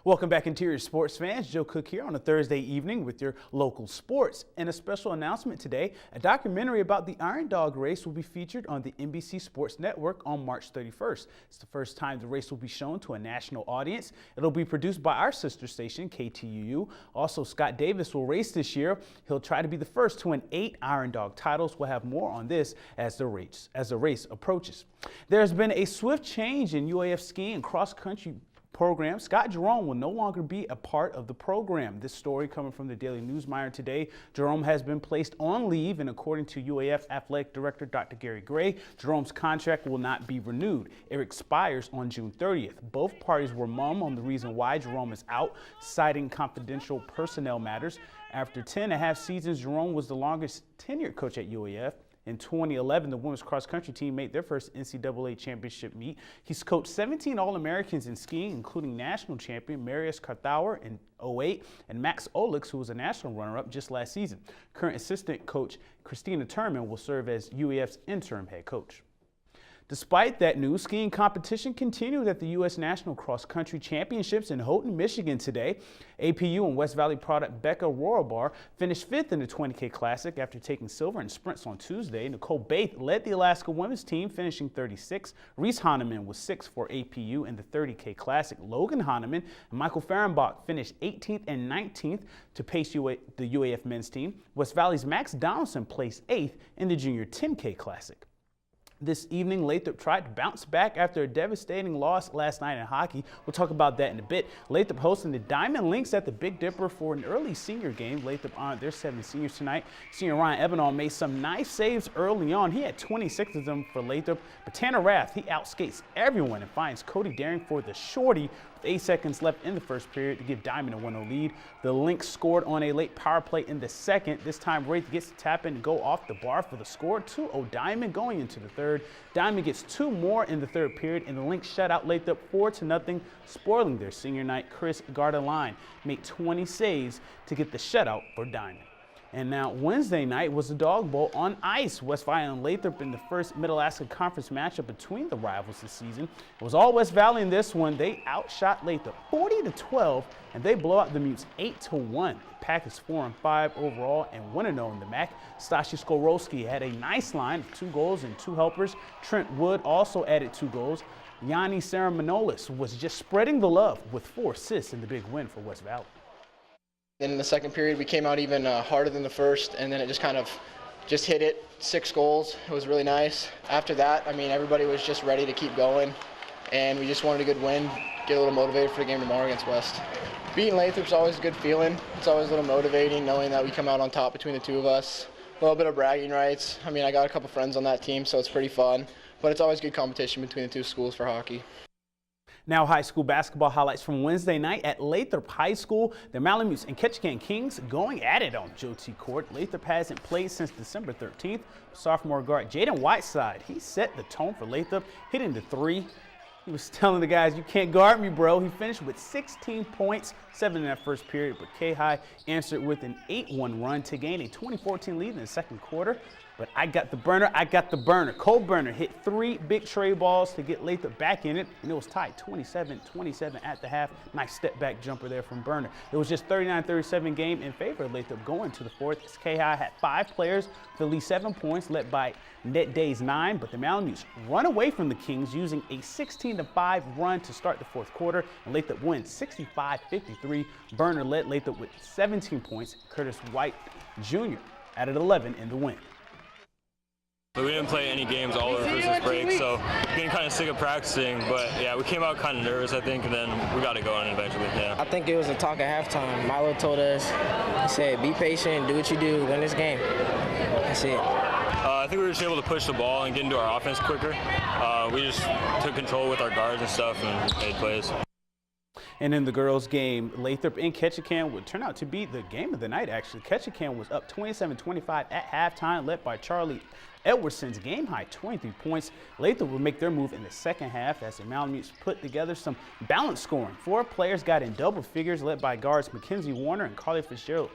Welcome back, Interior Sports fans. Joe Cook here on a Thursday evening with your local sports. And a special announcement today, a documentary about the Iron Dog race will be featured on the NBC Sports Network on March 31st. It's the first time the race will be shown to a national audience. It'll be produced by our sister station, KTUU. Also, Scott Davis will race this year. He'll try to be the first to win 8 Iron Dog titles. We'll have more on this as the race approaches. There's been a swift change in UAF skiing and cross-country program. Scott Jerome will no longer be a part of the program. This story coming from the Daily Newsmire today. Jerome has been placed on leave, and according to UAF Athletic Director Dr. Gary Gray, Jerome's contract will not be renewed. It expires on June 30th. Both parties were mum on the reason why Jerome is out, citing confidential personnel matters. After 10.5 seasons, Jerome was the longest tenured coach at UAF. In 2011, the women's cross-country team made their first NCAA championship meet. He's coached 17 All-Americans in skiing, including national champion Marius Karthauer in 2008 and Max Olix, who was a national runner-up just last season. Current assistant coach Christina Turman will serve as UAF's interim head coach. Despite that news, skiing competition continued at the U.S. National Cross Country Championships in Houghton, Michigan today. APU and West Valley product Becca Rohrabaugh finished 5th in the 20K Classic after taking silver in sprints on Tuesday. Nicole Baith led the Alaska women's team, finishing 36th. Reese Hahnemann was 6th for APU in the 30K Classic. Logan Hahnemann and Michael Fehrenbach finished 18th and 19th to pace the UAF men's team. West Valley's Max Donaldson placed 8th in the Junior 10K Classic. This evening, Lathrop tried to bounce back after a devastating loss last night in hockey. We'll talk about that in a bit. Lathrop hosting the Diamond Lynx at the Big Dipper for an early senior game. Lathrop honored their 7 seniors tonight. Senior Ryan Ebenall made some nice saves early on. He had 26 of them for Lathrop. But Tanner Rath, he outskates everyone and finds Cody Daring for the shorty. 8 seconds left in the first period to give Diamond a 1-0 lead. The Lynx scored on a late power play in the second. This time, Wraith gets to tap in and go off the bar for the score. 2-0 Diamond going into the third. Diamond gets 2 more in the third period, and the Lynx shut out Lathrop 4-0, spoiling their senior night. Chris Gardeline made 20 saves to get the shutout for Diamond. And now Wednesday night was the Dog Bowl on ice. West Valley and Lathrop in the first Mid-Alaska Conference matchup between the rivals this season. It was all West Valley in this one. They outshot Lathrop 40-12, and they blow out the Mutes 8-1. The Pack is 4-5 overall and 1-0 in the MAC. Stasi Skorowski had a nice line of 2 goals and 2 helpers. Trent Wood also added 2 goals. Yanni Saramanolis was just spreading the love with 4 assists in the big win for West Valley. Then in the second period, we came out even harder than the first, and then it just hit it. 6 goals. It was really nice. After that, I mean, everybody was just ready to keep going, and we just wanted a good win, get a little motivated for the game tomorrow against West. Beating Lathrop's always a good feeling. It's always a little motivating knowing that we come out on top between the 2 of us. A little bit of bragging rights. I mean, I got a couple friends on that team, so it's pretty fun, but it's always good competition between the 2 schools for hockey. Now high school basketball highlights from Wednesday night at Lathrop High School. The Malamutes and Ketchikan Kings going at it on Joe T. Court. Lathrop hasn't played since December 13th. Sophomore guard Jaden Whiteside, he set the tone for Lathrop, hitting the 3. He was telling the guys, you can't guard me, bro. He finished with 16 points, 7 in that first period, but K-High answered with an 8-1 run to gain a 20-14 lead in the second quarter. But I got the burner. Cole Burner hit 3 big tray balls to get Lathrop back in it, and it was tied 27-27 at the half. Nice step back jumper there from Burner. It was just 39-37 game in favor of Lathrop going to the fourth. K-High had 5 players with at least 7 points, led by Net Days 9, but the Malamutes run away from the Kings using a 16-5 run to start the fourth quarter, and Lathrop wins 65-53. Burner led Lathrop with 17 points. Curtis White Jr. added 11 in the win. We didn't play any games all over Christmas break, so getting kind of sick of practicing. But yeah, we came out kind of nervous, I think, and then we got it going eventually. Yeah. I think it was a talk at halftime. Milo told us, he said, "Be patient, do what you do, win this game." That's it. I think we were just able to push the ball and get into our offense quicker. We just took control with our guards and stuff and made plays. And in the girls' game, Lathrop and Ketchikan would turn out to be the game of the night, actually. Ketchikan was up 27-25 at halftime, led by Charlie Edwardson's game-high 23 points. Lathrop would make their move in the second half as the Malamutes put together some balanced scoring. 4 players got in double figures, led by guards Mackenzie Warner and Carly Fitzgerald's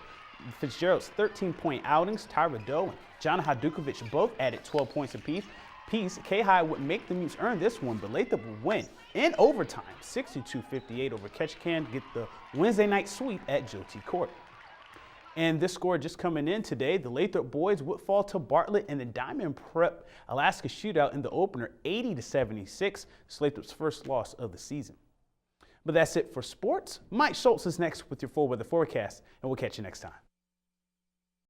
13-point outings. Tyra Doe and Jana Hadukovic both added 12 points apiece. apiece. K-High would make the Mutes earn this one, but Lathrop would win in overtime, 62-58 over Ketchikan to get the Wednesday night sweep at Joe T. Court. And this score just coming in today, the Lathrop boys would fall to Bartlett in the Diamond Prep Alaska shootout in the opener, 80-76. It's Lathrop's first loss of the season. But that's it for sports. Mike Schultz is next with your full weather forecast, and we'll catch you next time.